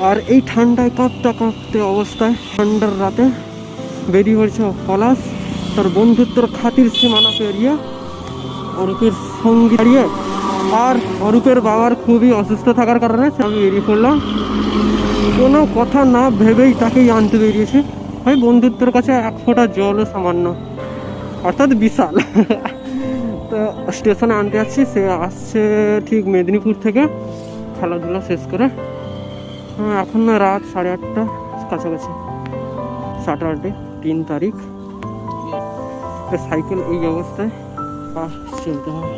আর এই ঠান্ডায় কাঁপতে কাঁপতে অবস্থায় ঠান্ডার রাতে বেরিয়ে পড়ছে পলাশ তার বন্ধুত্বর খাতির সীমানা পেরিয়ে অরূপের সঙ্গী দাঁড়িয়ে। আর অরূপের বাবার খুবই অসুস্থ থাকার কারণে আমি বেরিয়ে পড়লাম, কোনো কথা না ভেবেই তাকেই আনতে বেরিয়েছি। ভাই বন্ধুত্বের কাছে এক ফোঁটা জলও সামান্য, অর্থাৎ বিশাল। তো স্টেশনে আনতে যাচ্ছি, সে আসছে ঠিক মেদিনীপুর থেকে খেলাধুলা শেষ করে। এখন রাত 8:30 কাছাকাছি, স্যাটারডে 3 তারিখ। সাইকেল এই অবস্থায় চলতে হবে।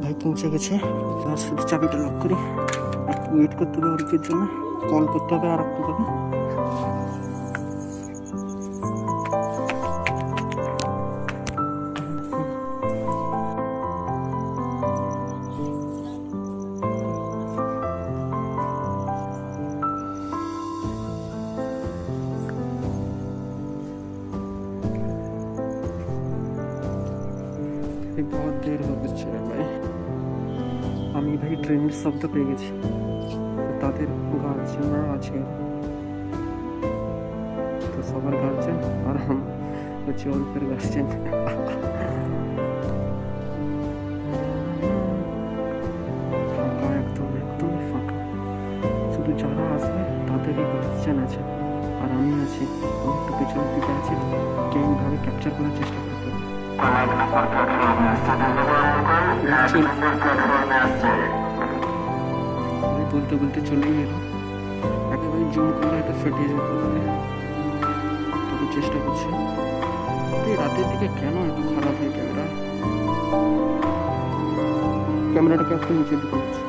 ভাই পৌঁছে গেছে, শুধু চাবিটা লক করি, একটু ওয়েট করতে হবে অরূপের জন্য, কল করতে হবে আর একটু করে। बहुत देर हो গেছে ভাই। আমি ভাই ট্রেনের শব্দ পেয়ে গেছি, তাদের গার্জেনরা আছে, তো সবার গার্জেন আর হচ্ছে অল্পের গার্জেন। ফাঁকা, একদম একদমই ফাঁকা, শুধু যারা আসবে তাদেরই গার্জেন আছে আর আমি আছি, আমি একটু পেছনের দিকে আছি, কে এইভাবে ক্যাপচার করার চেষ্টা করতে হবে। বলতে বলতে চলেই গেল, একেবারে জুম করলে হয়তো ফেটে যেতে পারে, তবে চেষ্টা করছি। এই রাতের দিকে কেন এত খারাপ হয় ক্যামেরাটাকে একটু নিচে দিতে হচ্ছে।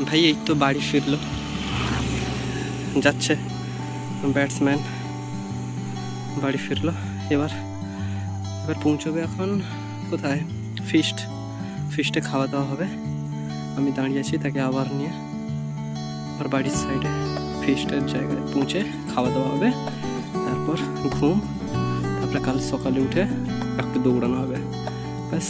ভাই এই তো বাড়ি ফিরলো, যাচ্ছে ব্যাটসম্যান, বাড়ি ফিরলো। এবার পৌঁছবে এখন কোথায়, ফিস্টে খাওয়া দাওয়া হবে। আমি দাঁড়িয়ে আছি তাকে আবার নিয়ে, আর বাড়ির সাইডে ফিস্টের জায়গায় পৌঁছে খাওয়া দাওয়া হবে, তারপর ঘুম, তারপরে কাল সকালে উঠে একটু দৌড়ানো হবে, ব্যাস।